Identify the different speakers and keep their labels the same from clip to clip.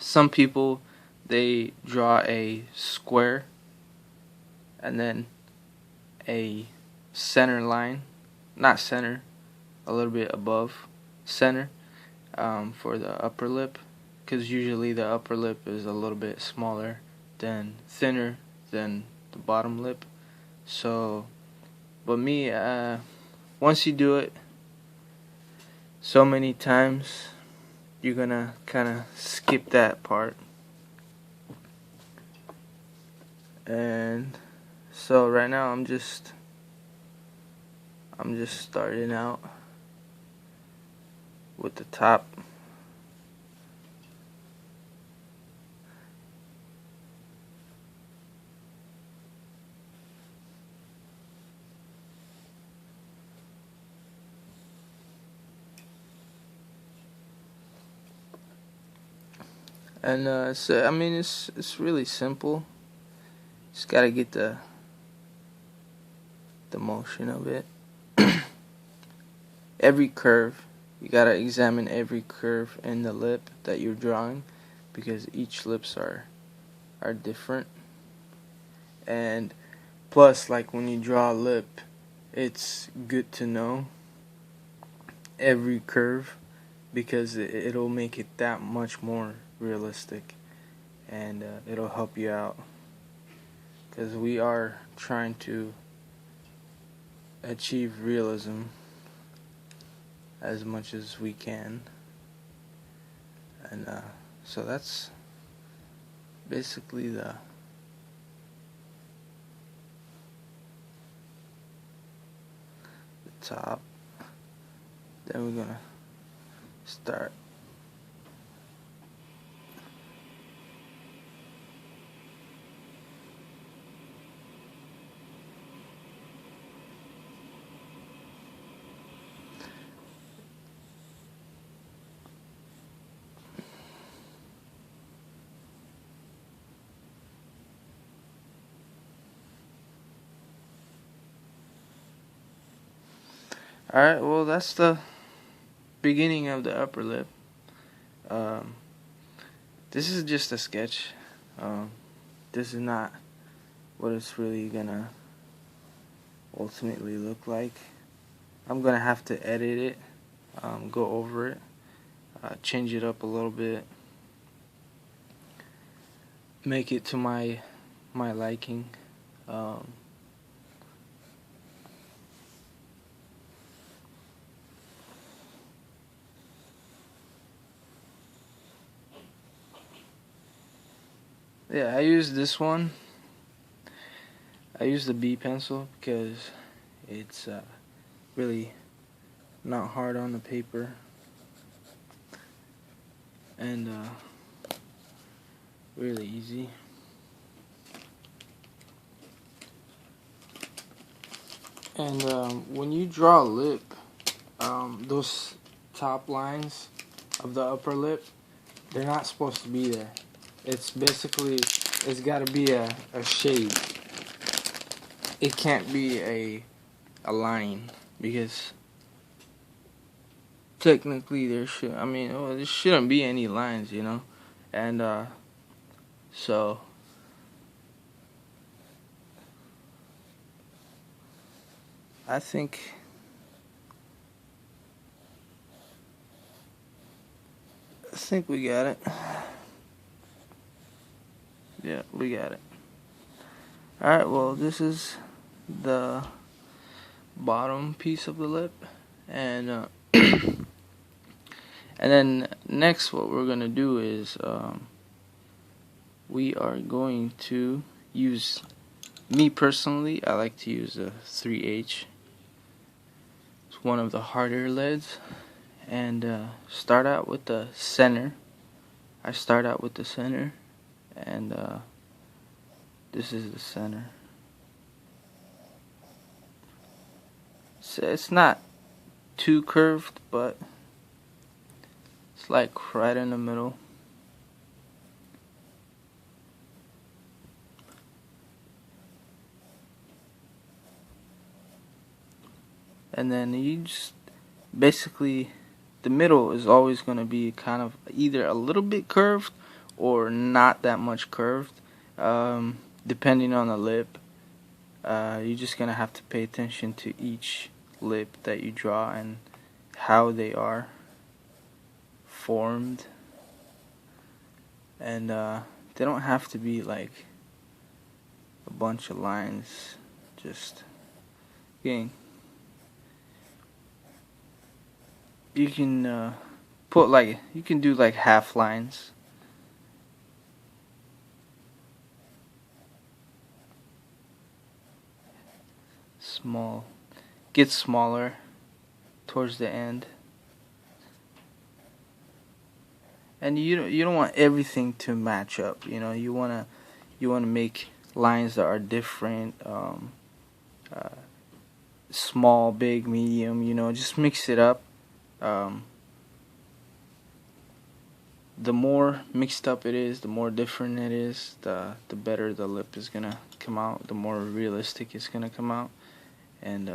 Speaker 1: some people, they draw a square and then a center line, not center, a little bit above center, for the upper lip, because usually the upper lip is a little bit smaller than thinner than the bottom lip. So, but me, once you do it so many times, you're gonna kind of skip that part. And so right now I'm just starting out with the top. And so I mean, it's really simple. Just gotta get the motion of it. Every curve, you gotta examine every curve in the lip that you're drawing, because each lips are different. And plus, like when you draw a lip, it's good to know every curve, because it'll make it that much more realistic, and it'll help you out, because we are trying to achieve realism as much as we can. And so that's basically the top. Then we're gonna start Alright, well, that's the beginning of the upper lip. This is just a sketch. This is not what it's really gonna ultimately look like. I'm gonna have to edit it, go over it, change it up a little bit, make it to my liking. Yeah, I use this one. I use the B pencil because it's really not hard on the paper, and really easy. And when you draw a lip, those top lines of the upper lip, they're not supposed to be there. It's basically, it's got to be a shade. It can't be a line, because technically there shouldn't be any lines, you know. And so I think we got it. Yeah, we got it. Alright, well, this is the bottom piece of the lip, and and then next what we're gonna do is we are going to use, me personally, I like to use a 3H. It's one of the harder leads, and start out with the center. I start out with the center, and this is the center. So it's not too curved, but it's like right in the middle. And then you just basically, the middle is always going to be kind of either a little bit curved or not that much curved, depending on the lip. You're just gonna have to pay attention to each lip that you draw and how they are formed. And they don't have to be like a bunch of lines, just again, you can you can do like half lines. Small, gets smaller towards the end, and you don't want everything to match up. You wanna make lines that are different. Small, big, medium. Just mix it up. The more mixed up it is, the more different it is, the better the lip is gonna come out, the more realistic it's gonna come out. And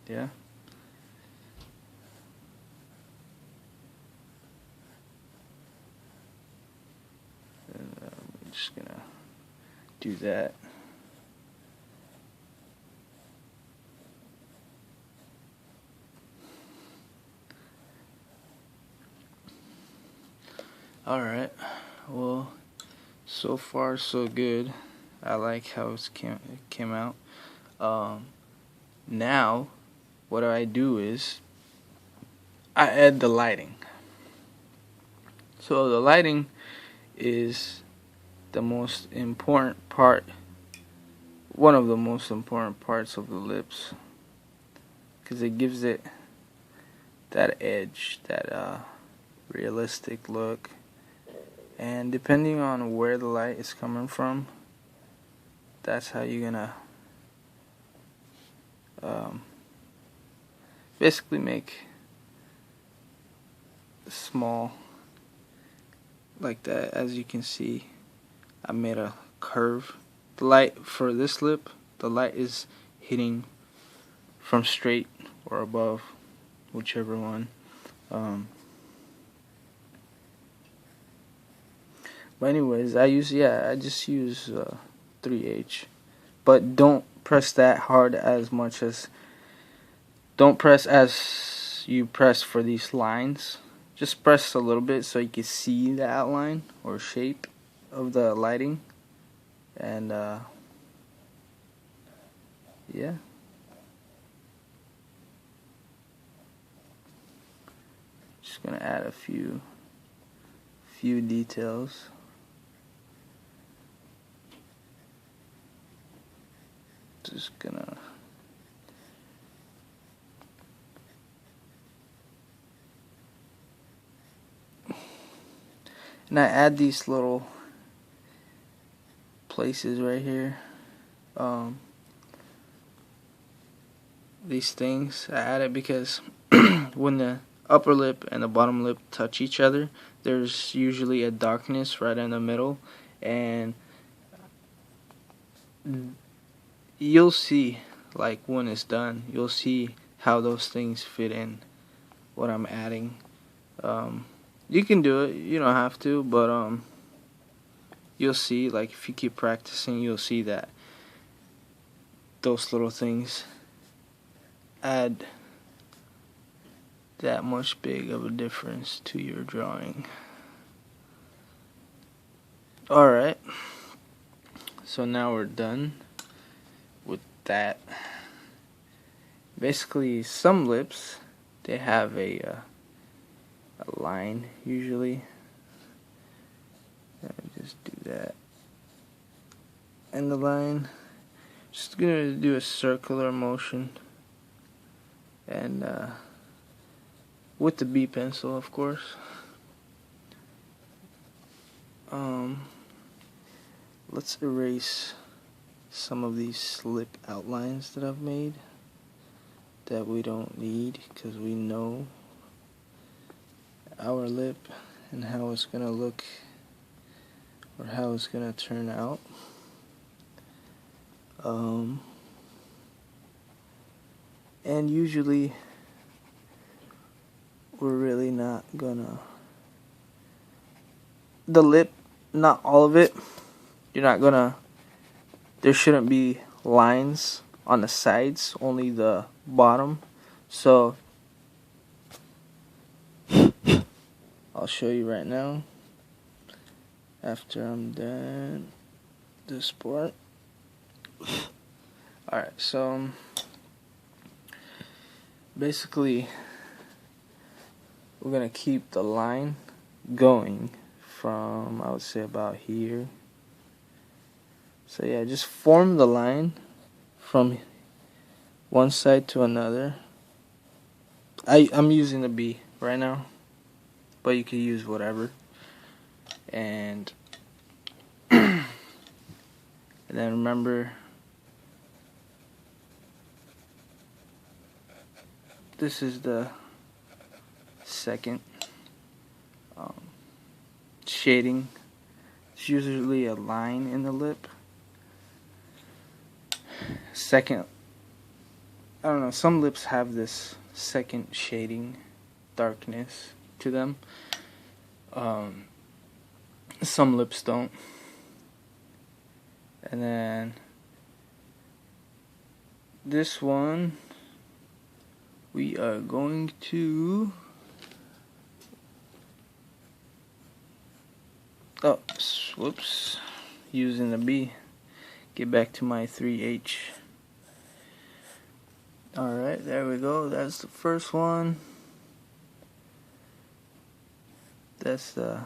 Speaker 1: yeah. And, I'm just gonna do that. Alright, well, so far so good. I like how it came out. Now, what I do is I add the lighting. So the lighting is the most important part, one of the most important parts of the lips, because it gives it that edge, that realistic look. And depending on where the light is coming from, that's how you're gonna basically make small like that. As you can see, I made a curve. The light for this lip, the light is hitting from straight or above, whichever one. But anyways, I just use 3H, but don't press that hard as much as, don't press as you press for these lines. Just press a little bit so you can see the outline or shape of the lighting. And yeah. Just gonna add a few details. Just gonna and I add these little places right here. These things I add it because when the upper lip and the bottom lip touch each other, there's usually a darkness right in the middle, and you'll see, like, when it's done, you'll see how those things fit in what I'm adding. You can do it, you don't have to, but you'll see, like, if you keep practicing, you'll see that those little things add that much big of a difference to your drawing. Alright, so now we're done with that. Basically, some lips, they have a line usually. Just do that. And the line, just gonna do a circular motion, and with the B pencil, of course. Let's erase some of these lip outlines that I've made that we don't need, because we know our lip and how it's gonna look, or how it's gonna turn out. And usually we're really not gonna the lip, not all of it. There shouldn't be lines on the sides, only the bottom. So I'll show you right now after I'm done this part. Alright, so basically we're gonna keep the line going from, I would say, about here. So yeah, just form the line from one side to another. I'm using the B right now, but you can use whatever. And and then remember, this is the second shading. It's usually a line in the lip. Second, I don't know, some lips have this second shading darkness to them. Some lips don't. And then this one, we are going to, whoops, using the B. Get back to my 3H. Alright, there we go. That's the first one. That's the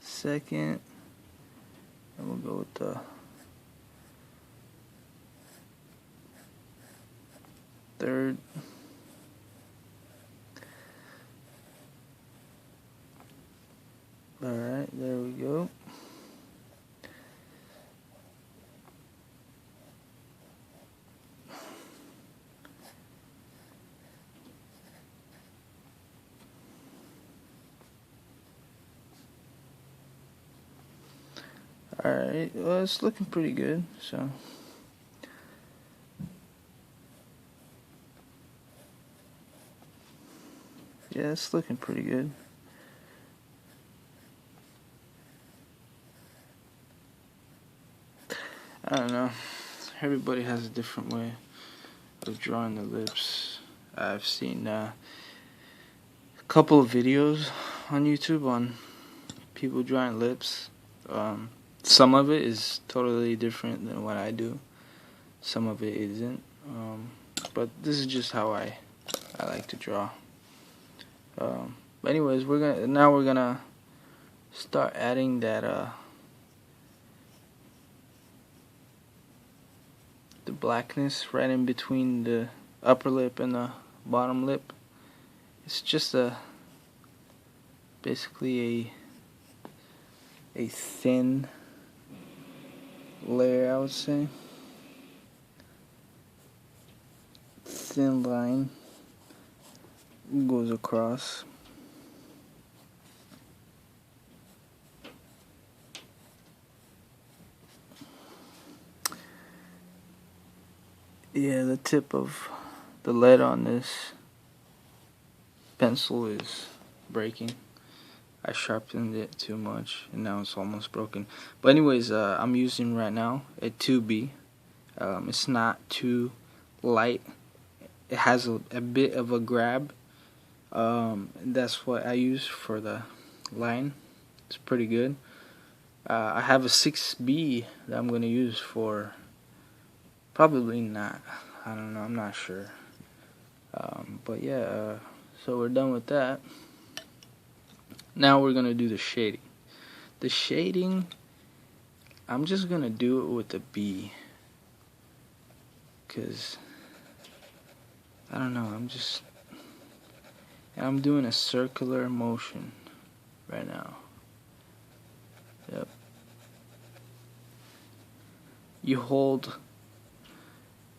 Speaker 1: second. And we'll go with the third. Alright, there we go. Alright, well, it's looking pretty good, so. Yeah, it's looking pretty good. I don't know. Everybody has a different way of drawing the lips. I've seen a couple of videos on YouTube on people drawing lips. Some of it is totally different than what I do. Some of it isn't. But this is just how I like to draw. But anyways, we're gonna start adding that the blackness right in between the upper lip and the bottom lip. It's just basically a thin layer, I would say. Thin line goes across. Yeah, the tip of the lead on this pencil is breaking. I sharpened it too much and now it's almost broken. But anyways, I'm using right now a 2B. It's not too light. It has a bit of a grab. That's what I use for the line. It's pretty good. I have a 6B that I'm going to use for, probably not, I don't know, I'm not sure. But yeah, so we're done with that. Now we're going to do the shading. The shading, I'm just going to do it with the B. Because, I don't know, I'm doing a circular motion right now. Yep.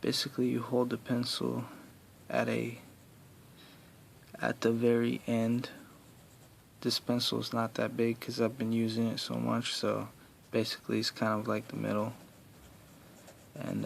Speaker 1: Basically you hold the pencil at the very end. This pencil is not that big because I've been using it so much, so basically it's kind of like the middle. And